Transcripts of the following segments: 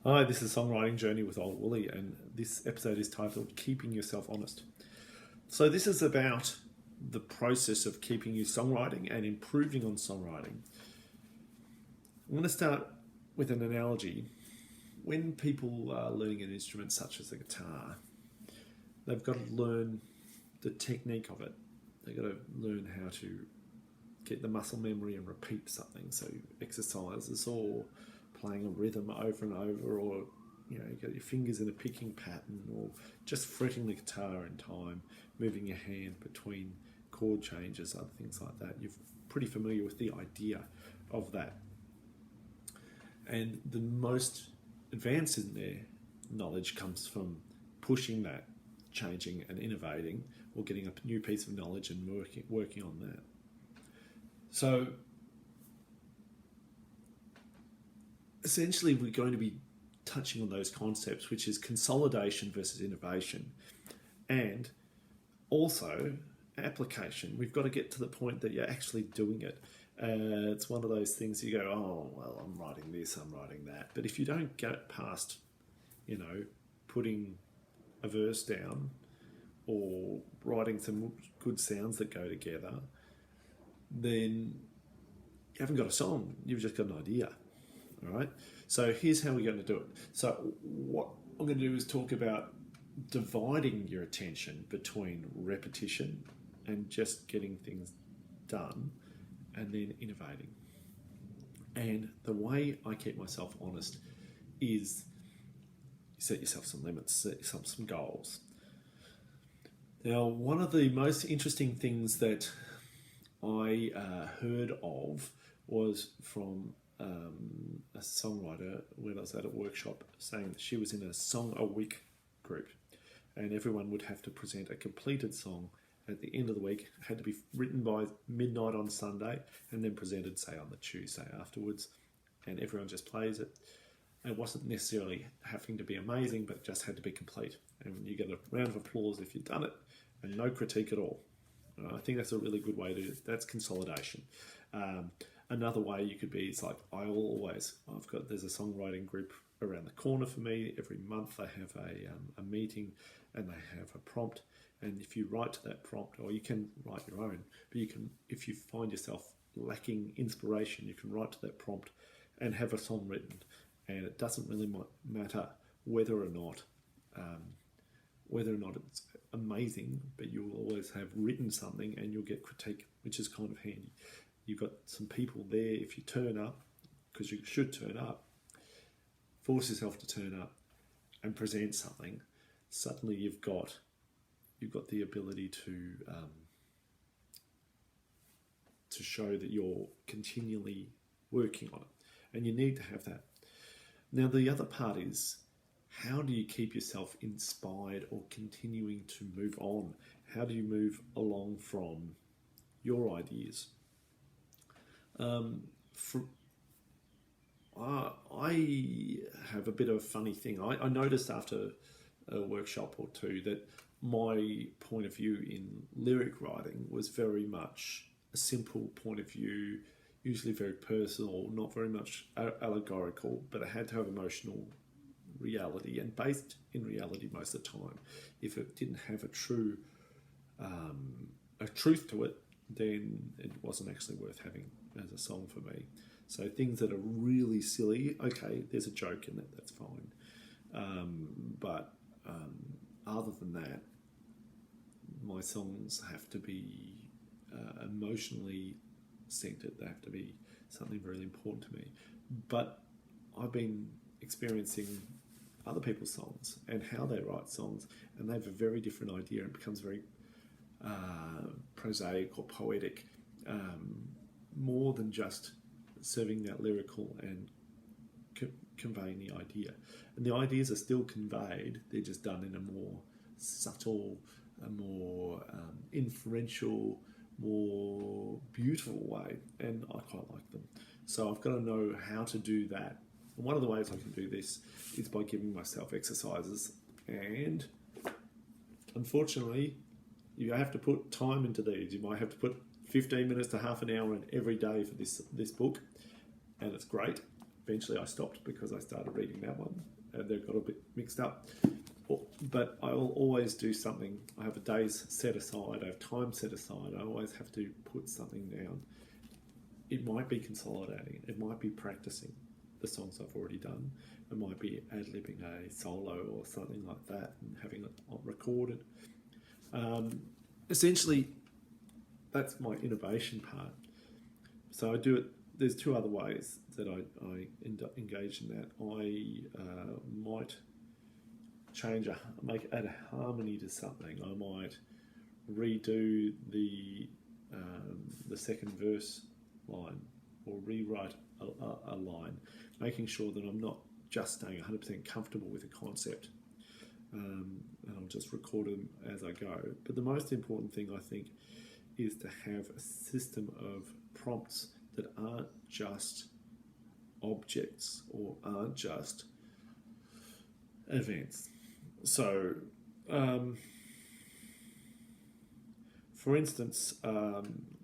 Hi, this is Songwriting Journey with Old Wooley, and this episode is titled Keeping Yourself Honest. So, this is about the process of keeping your songwriting and improving on songwriting. I'm going to start with an analogy. When people are learning an instrument such as the guitar, they've got to learn the technique of it. They've got to learn how to get the muscle memory and repeat something. So, exercises or playing a rhythm over and over, or you got your fingers in a picking pattern, or just fretting the guitar in time, moving your hand between chord changes, other things like that. You're pretty familiar with the idea of that. And the most advanced in their knowledge comes from pushing that, changing and innovating, or getting a new piece of knowledge and working on that. So essentially, we're going to be touching on those concepts, which is consolidation versus innovation, and also application. We've got to get to the point that you're actually doing it. It's one of those things you go, oh, well, I'm writing this, I'm writing that. But if you don't get past, putting a verse down or writing some good sounds that go together, then you haven't got a song. You've just got an idea. All right, so here's how we're going to do it. So what I'm going to do is talk about dividing your attention between repetition and just getting things done, and then innovating. And the way I keep myself honest is set yourself some limits, set yourself some goals. Now, one of the most interesting things that I heard of was from a songwriter when I was at a workshop, saying that she was in a song a week group, and everyone would have to present a completed song at the end of the week. It had to be written by midnight on Sunday and then presented, say, on the Tuesday afterwards, and everyone just plays it. It wasn't necessarily having to be amazing, but just had to be complete, and you get a round of applause if you've done it and no critique at all. I think that's a really good way to do it. That's consolidation. Another way you could be, it's like there's a songwriting group around the corner for me. Every month they have a meeting and they have a prompt. And if you write to that prompt, or you can write your own, but you can, if you find yourself lacking inspiration, you can write to that prompt and have a song written. And it doesn't really matter whether or not it's amazing, but you'll always have written something and you'll get critique, which is kind of handy. You've got some people there. If you turn up, because you should turn up, force yourself to turn up and present something, suddenly you've got the ability to show that you're continually working on it, and you need to have that. Now, the other part is, how do you keep yourself inspired or continuing to move on? How do you move along from your ideas? I have a bit of a funny thing. I noticed after a workshop or two that my point of view in lyric writing was very much a simple point of view, usually very personal, not very much allegorical, but it had to have emotional reality and based in reality most of the time. If it didn't have a truth to it, then it wasn't actually worth having as a song for me. So things that are really silly, okay, there's a joke in it, that's fine. But other than that, my songs have to be emotionally centered. They have to be something really important to me. But I've been experiencing other people's songs and how they write songs, and they have a very different idea. It becomes very prosaic or poetic, more than just serving that lyrical and conveying the idea. And the ideas are still conveyed, they're just done in a more subtle, a more inferential, more beautiful way, and I quite like them. So I've got to know how to do that. And one of the ways I can do this is by giving myself exercises, and unfortunately you have to put time into these. You might have to put 15 minutes to half an hour in every day for this book, and it's great. eventually I stopped because I started reading that one and they got a bit mixed up. But I'll always do something. I have a day's set aside, I have time set aside. I always have to put something down. It might be consolidating, it might be practicing the songs I've already done, it might be ad-libbing a solo or something like that and having it recorded. Essentially, that's my innovation part. So I do it. There's two other ways that I engage in that. I might add a harmony to something. I might redo the second verse line or rewrite a line, making sure that I'm not just staying 100% comfortable with a concept. And I'll just record them as I go. But the most important thing, I think, is to have a system of prompts that aren't just objects or aren't just events. So, for instance,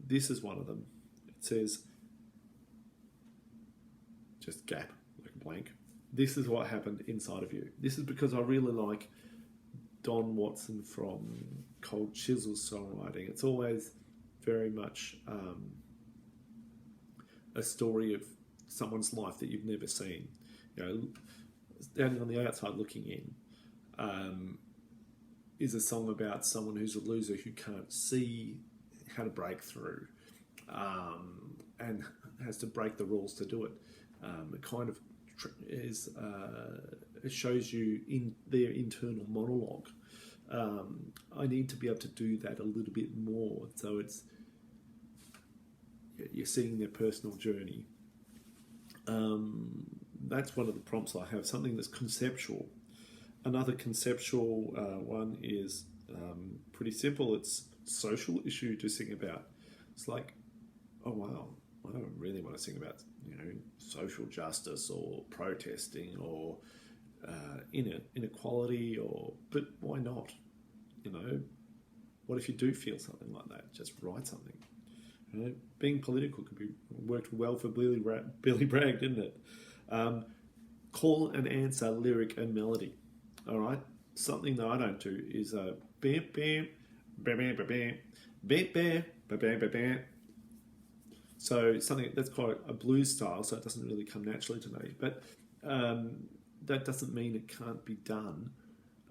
this is one of them. It says, just gap, like blank. This is what happened inside of you. This is because I really like Don Watson from Cold Chisel's songwriting. It's always very much a story of someone's life that you've never seen. You know, standing on the outside looking in is a song about someone who's a loser who can't see how to break through and has to break the rules to do it. It kind of is it shows you in their internal monologue. I need to be able to do that a little bit more, so you're seeing their personal journey. That's one of the prompts I have, something that's conceptual. Another conceptual one is pretty simple. It's social issue to sing about. It's like, oh wow, I don't really want to sing about, social justice or protesting or inequality, but why not? What if you do feel something like that? Just write something. Being political could be worked well for Billy Bragg, didn't it? Call and answer lyric and melody. All right. Something that I don't do is a bam bam bam bam bam bam bam bam bam bam bam. So something that's quite a blues style, so it doesn't really come naturally to me. But that doesn't mean it can't be done.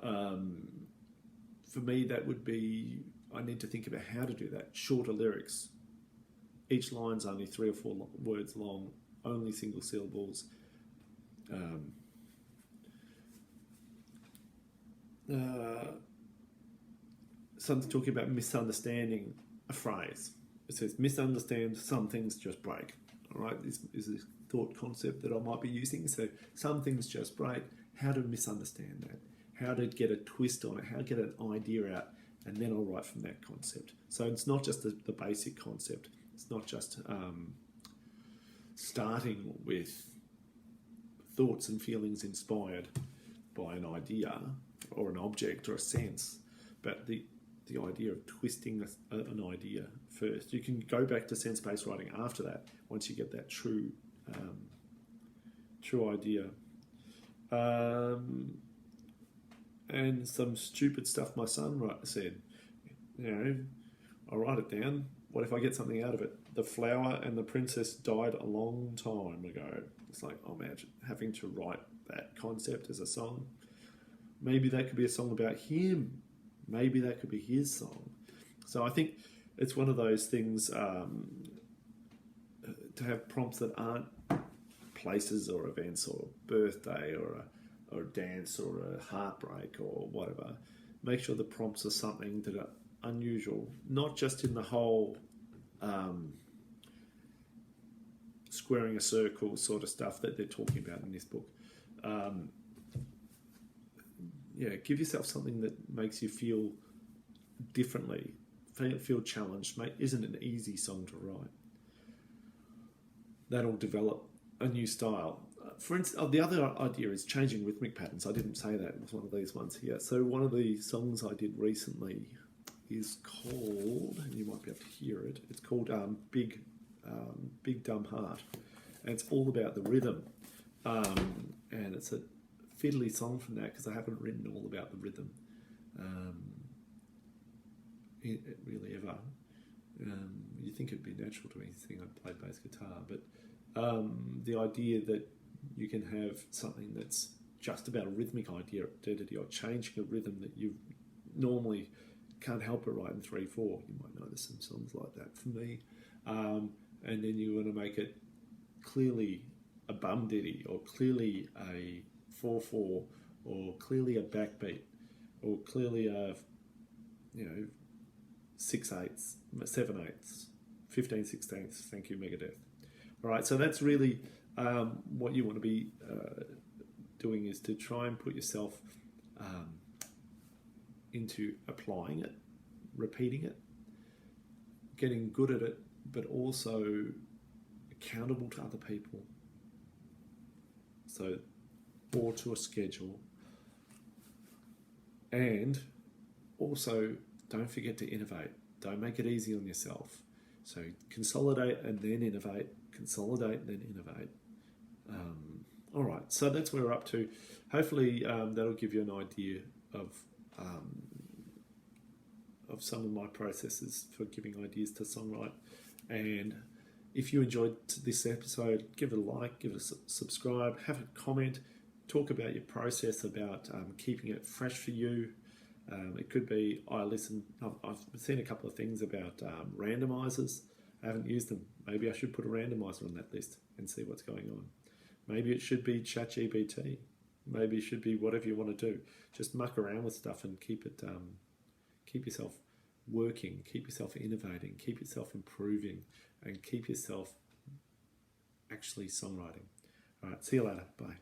For me, that would be, I need to think about how to do that. Shorter lyrics. Each line's only 3 or 4 words long, only single syllables. Something talking about misunderstanding a phrase. It says, misunderstand some things just break. All right, this is a thought concept that I might be using. So some things just break. How to misunderstand that? How to get a twist on it? How to get an idea out? And then I'll write from that concept. So it's not just the basic concept. It's not just starting with thoughts and feelings inspired by an idea or an object or a sense, but the idea of twisting an idea first. You can go back to sense-based writing after that, once you get that true idea. And some stupid stuff my son said, I'll write it down. What if I get something out of it? The flower and the princess died a long time ago. It's like, oh man, having to write that concept as a song. Maybe that could be a song about him. Maybe that could be his song. So I think it's one of those things to have prompts that aren't places or events or birthday or a dance or a heartbreak or whatever. Make sure the prompts are something that are unusual, not just in the whole squaring a circle sort of stuff that they're talking about in this book. Give yourself something that makes you feel differently, feel challenged. Isn't an easy song to write. That'll develop a new style. For instance, the other idea is changing rhythmic patterns. I didn't say that. It was one of these ones here. So one of the songs I did recently is called, and you might be able to hear it, it's called Big Dumb Heart. And it's all about the rhythm. and it's a fiddly song from that because I haven't written all about the rhythm really ever. You think it'd be natural to me, seeing I play bass guitar, but the idea that you can have something that's just about a rhythmic identity or changing a rhythm that you normally can't help but write in 3/4. You might know there's some songs like that for me. And then you want to make it clearly a bum ditty, or clearly a 4/4, or clearly a backbeat, or clearly a 6/8, 7/8, 15/16. Thank you, Megadeth. All right, so that's really what you want to be doing, is to try and put yourself into applying it, repeating it, getting good at it, but also accountable to other people. So, or to a schedule. And also, don't forget to innovate. Don't make it easy on yourself. So consolidate and then innovate, consolidate and then innovate. All right, so that's where we're up to. Hopefully that'll give you an idea of some of my processes for giving ideas to songwrite. And if you enjoyed this episode, give it a like, give it a subscribe, have a comment, talk about your process, about keeping it fresh for you. It could be, I've seen a couple of things about randomizers. I haven't used them. Maybe I should put a randomizer on that list and see what's going on. Maybe it should be ChatGPT. Maybe it should be whatever you want to do. Just muck around with stuff and keep yourself working, keep yourself innovating, keep yourself improving, and keep yourself actually songwriting. All right, see you later. Bye.